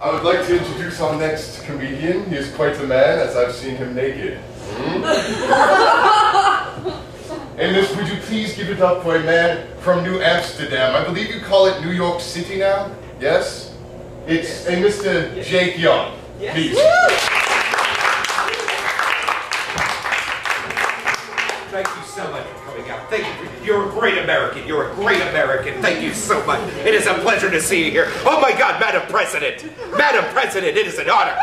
I would like to introduce our next comedian. He is quite a man, as I've seen him naked. And miss, would you please give it up for a man from New Amsterdam? I believe you call it New York City now? Yes? It's a Mr. Jake Young. Yes. Please. Thank you so much for coming out. Thank you. You're a great American. You're a great American. Thank you so much. It is a pleasure to see you here. Oh my God, Madam President. Madam President, it is an honor.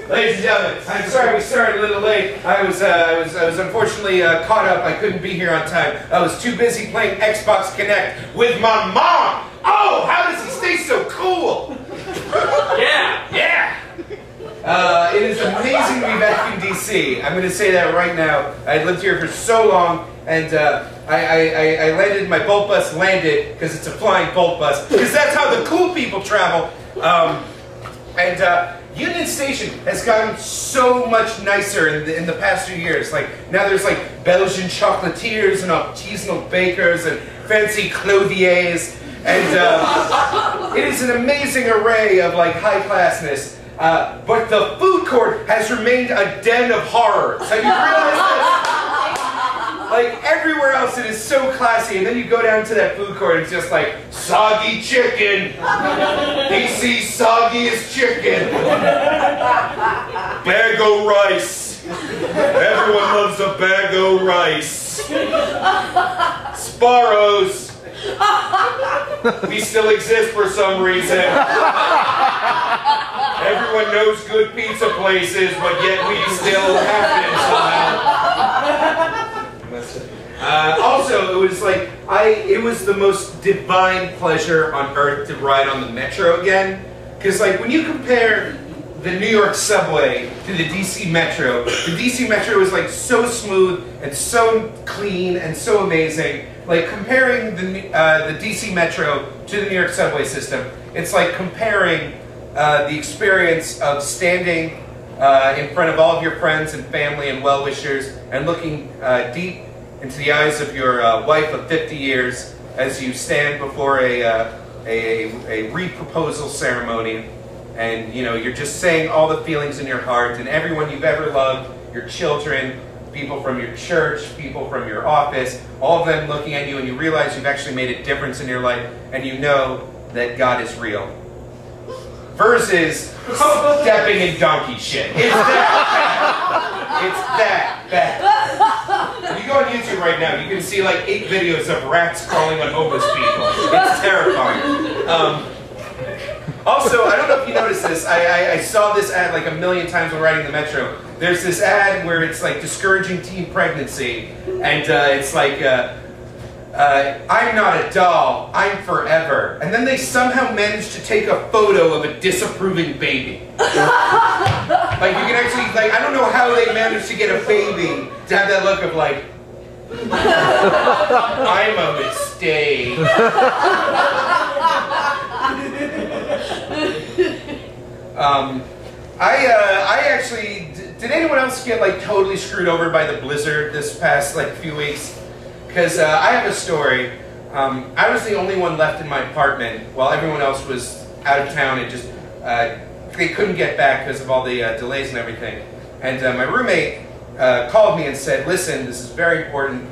Ladies and gentlemen, I'm sorry we started a little late. I was unfortunately caught up. I couldn't be here on time. I was too busy playing Xbox Connect with my mom. Oh, how does he stay so cool? Yeah, yeah. It is amazing to be back in DC. I'm going to say that right now. I lived here for so long, and I landed, my Bolt bus landed, because it's a flying Bolt bus, because that's how the cool people travel. Union Station has gotten so much nicer in the past few years. Like, now there's like Belgian chocolatiers and artisanal bakers and fancy clothiers, and it is an amazing array of like high-classness. But the food court has remained a den of horrors. Have you realized this? Like, everywhere else it is so classy, and then you go down to that food court and it's just like, soggy chicken! DC's soggiest chicken! Bag o' rice! Everyone loves a bag o' rice! Sparrows! We still exist for some reason. Everyone knows good pizza places, but yet we still happen somehow. Also, it was like, it was the most divine pleasure on earth to ride on the Metro again. Because like, when you compare the New York subway to the DC Metro is like so smooth and so clean and so amazing. Like, comparing the DC Metro to the New York subway system, it's like comparing the experience of standing in front of all of your friends and family and well-wishers and looking deep into the eyes of your wife of 50 years as you stand before a re-proposal ceremony, and you know, you're just saying all the feelings in your heart, and everyone you've ever loved, your children, people from your church, people from your office, all of them looking at you, and you realize you've actually made a difference in your life, and you know that God is real. Versus stepping in donkey shit. It's that bad. It's that bad. If you go on YouTube right now, you can see like 8 videos of rats crawling on homeless people. It's terrifying. Also, I don't know if you noticed this, I saw this ad like a million times when riding the Metro. There's this ad where it's like discouraging teen pregnancy, and it's like, I'm not a doll, I'm forever. And then they somehow managed to take a photo of a disapproving baby. Like, you can actually, like, I don't know how they managed to get a baby to have that look of like, I'm a mistake. I actually, did anyone else get like totally screwed over by the blizzard this past like few weeks? Because I have a story. I was the only one left in my apartment while everyone else was out of town and just, they couldn't get back because of all the delays and everything. And my roommate called me and said, listen, this is very important.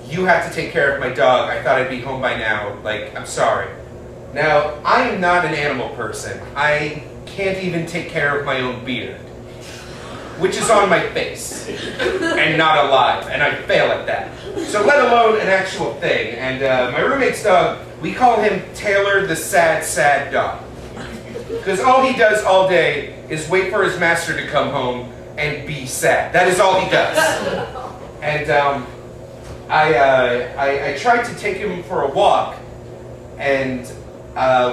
You have to take care of my dog. I thought I'd be home by now. Like, I'm sorry. Now, I am not an animal person. I can't even take care of my own beard, which is on my face and not alive, and I fail at that. So let alone an actual thing. And my roommate's dog, we call him Taylor the Sad, Sad Dog. Because all he does all day is wait for his master to come home and be sad. That is all he does. And I tried to take him for a walk, and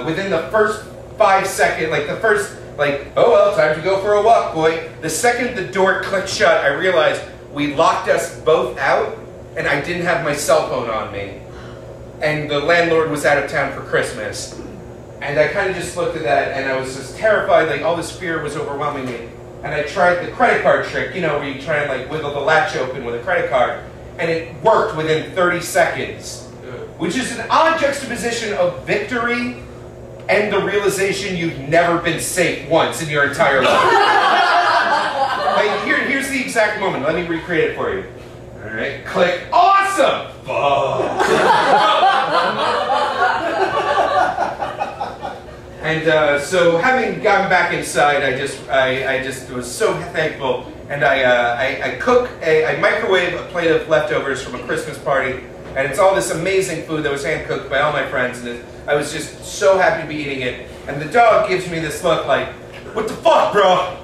within the first 5 seconds, like the first, like, oh well, time to go for a walk, boy. The second the door clicked shut, I realized we locked us both out, and I didn't have my cell phone on me. And the landlord was out of town for Christmas. And I kind of just looked at that, and I was just terrified, like all this fear was overwhelming me. And I tried the credit card trick, you know, where you try and like wiggle the latch open with a credit card. And it worked within 30 seconds. Which is an odd juxtaposition of victory and the realization you've never been safe once in your entire life. Like, here's the exact moment. Let me recreate it for you. All right, click. Awesome. Fuck. And so, having gotten back inside, I just was so thankful. And I microwave a plate of leftovers from a Christmas party, and it's all this amazing food that was hand cooked by all my friends, and I was just so happy to be eating it. And the dog gives me this look like, "What the fuck, bro?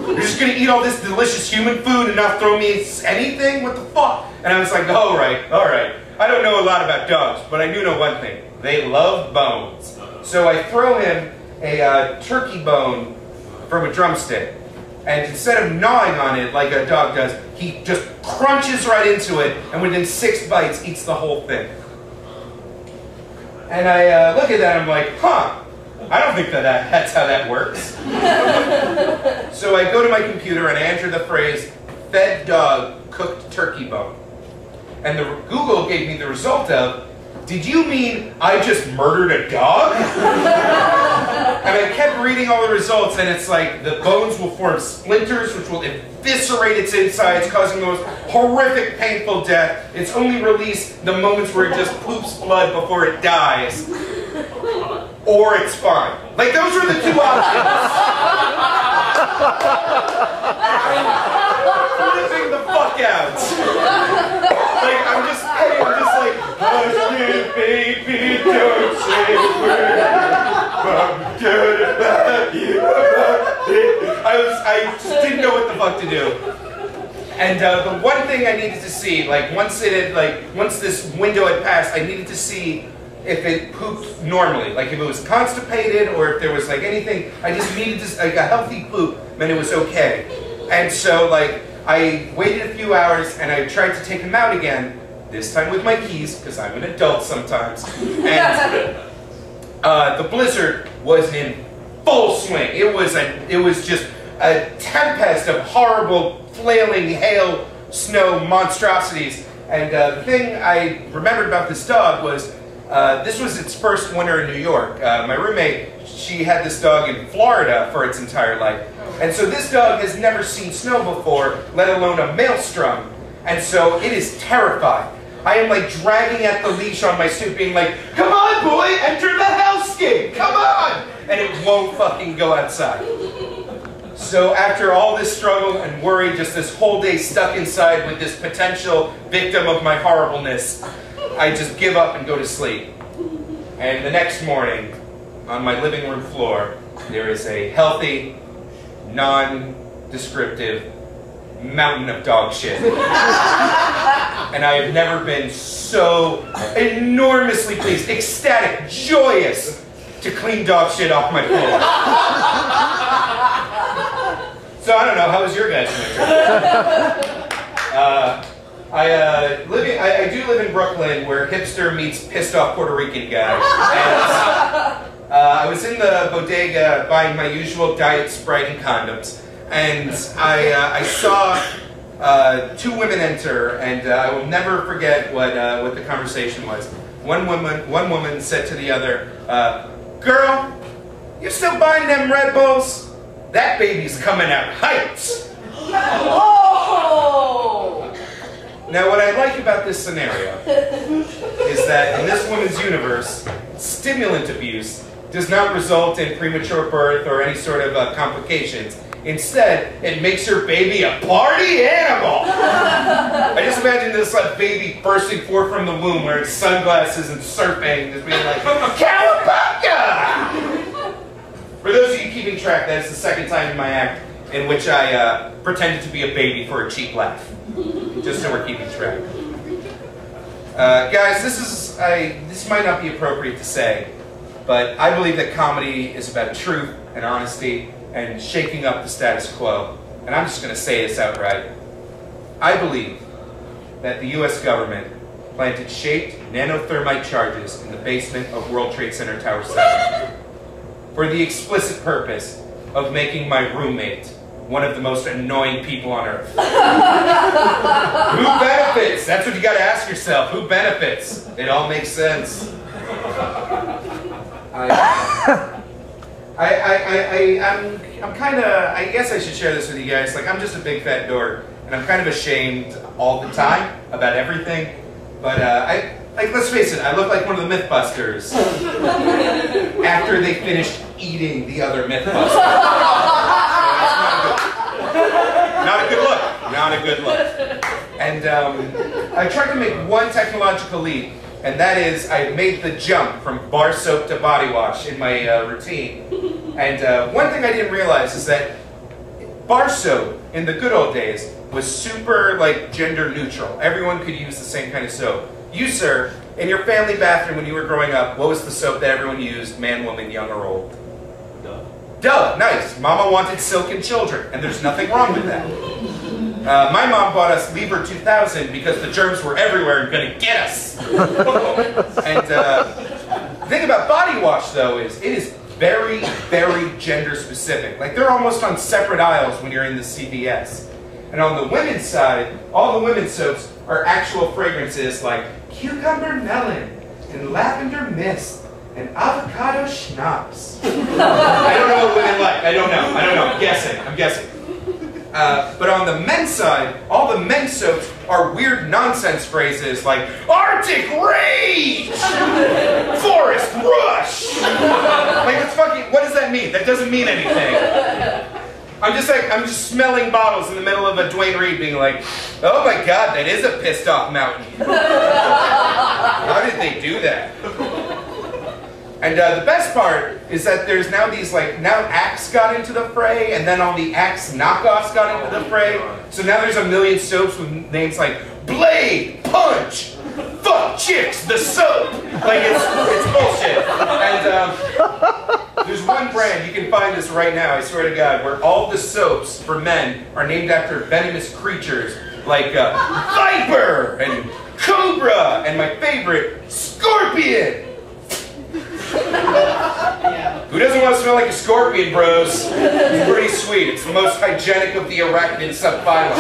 You're just gonna eat all this delicious human food and not throw me anything? What the fuck?" And I was like, all right. I don't know a lot about dogs, but I do know one thing. They love bones. So I throw him a turkey bone from a drumstick. And instead of gnawing on it like a dog does, he just crunches right into it, and within 6 bites, eats the whole thing. And I look at that and I'm like, huh, I don't think that's how that works. So I go to my computer and I enter the phrase, "fed dog cooked turkey bone." And Google gave me the result of, "Did you mean I just murdered a dog?" And I kept reading all the results, and it's like the bones will form splinters, which will eviscerate its insides, causing the most horrific, painful death. It's only released the moments where it just poops blood before it dies. Or it's fine. Like, those are the 2 options. Flipping the fuck out. Like, I'm just like, "Hush it, baby, don't say a word. I'm good about you." I just didn't know what the fuck to do. And the one thing I needed to see, like, once this window had passed, I needed to see if it pooped normally, like if it was constipated or if there was like anything. I just needed to, like, a healthy poop meant it was okay. And so, like, I waited a few hours and I tried to take him out again, this time with my keys, because I'm an adult sometimes. And the blizzard was in full swing. It was just a tempest of horrible, flailing hail, snow monstrosities. And the thing I remembered about this dog was, this was its first winter in New York. My roommate, she had this dog in Florida for its entire life. And so this dog has never seen snow before, let alone a maelstrom. And so it is terrified. I am like dragging at the leash on my suit, being like, "Come on, boy, enter the hellscape, come on!" And it won't fucking go outside. So after all this struggle and worry, just this whole day stuck inside with this potential victim of my horribleness, I just give up and go to sleep. And the next morning, on my living room floor, there is a healthy, non-descriptive mountain of dog shit. And I have never been so enormously pleased, ecstatic, joyous to clean dog shit off my floor. So I don't know, how was your guys' winter? I do live in Brooklyn, where hipster meets pissed off Puerto Rican guy. And I was in the bodega buying my usual Diet Sprite and condoms, and I saw 2 women enter, and I will never forget what the conversation was. One woman said to the other, "Girl, you still buying them Red Bulls? That baby's coming out heights." Oh! Now, what I like about this scenario is that in this woman's universe, stimulant abuse does not result in premature birth or any sort of complications. Instead, it makes your baby a party animal. I just imagine this baby bursting forth from the womb wearing sunglasses and surfing, just being like, "Cowabunga!" For those of you keeping track, that is the second time in my act in which I pretended to be a baby for a cheap laugh. Just so we're keeping track. Guys, this might not be appropriate to say, but I believe that comedy is about truth and honesty and shaking up the status quo. And I'm just going to say this outright. I believe that the US government planted shaped nanothermite charges in the basement of World Trade Center Tower 7 for the explicit purpose of making my roommate one of the most annoying people on earth. Who benefits? That's what you got to ask yourself. Who benefits? It all makes sense. I'm kind of, I guess I should share this with you guys. Like, I'm just a big fat dork, and I'm kind of ashamed all the time about everything. But like, let's face it, I look like one of the Mythbusters after they finished eating the other Mythbusters. So not a good look. Not a good look. And I tried to make one technological leap, and that is I made the jump from bar soap to body wash in my routine. And one thing I didn't realize is that bar soap in the good old days was super like gender neutral. Everyone could use the same kind of soap. You, sir, in your family bathroom when you were growing up, what was the soap that everyone used, man, woman, young or old? Dove. Dove, nice. Mama wanted silken children, and there's nothing wrong with that. My mom bought us Lieber 2000 because the germs were everywhere and gonna get us. And the thing about body wash, though, is it is very, very gender specific. Like, they're almost on separate aisles when you're in the CVS. And on the women's side, all the women's soaps are actual fragrances like cucumber melon and lavender mist and avocado schnapps. I don't know what women like. I don't know. I'm guessing. But on the men's side, all the men's soaps are weird nonsense phrases like Arctic Rage! Forest Rush! Like, it's fucking, what does that mean? That doesn't mean anything. I'm just smelling bottles in the middle of a Dwayne Reed being like, oh my god, that is a pissed off mountain. How did they do that? And the best part is that there's now these, like, now Axe got into the fray, and then all the Axe knockoffs got into the fray. So now there's a million soaps with names like Blade, Punch, Fuck Chicks, the soap. Like, it's bullshit. And there's one brand, you can find this right now, I swear to God, where all the soaps for men are named after venomous creatures like Viper and Cobra, and my favorite, Scorpion. Who doesn't want to smell like a scorpion, bros? It's pretty sweet. It's the most hygienic of the arachnid subphylum.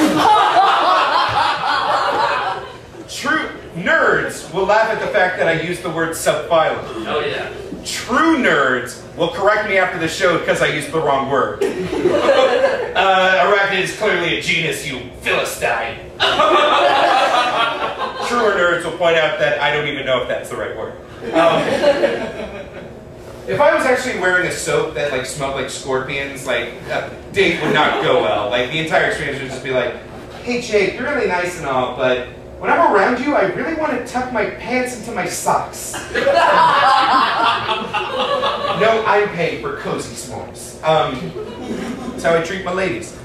True nerds will laugh at the fact that I use the word subphylum. Oh yeah. True nerds will correct me after the show because I used the wrong word. Arachnid is clearly a genus, you Philistine. Truer nerds will point out that I don't even know if that's the right word. If I was actually wearing a soap that like smelled like scorpions, like a date would not go well. Like the entire experience would just be like, hey Jake, you're really nice and all, but when I'm around you, I really want to tuck my pants into my socks. No, I'm paying for cozy s'mores. That's how I treat my ladies.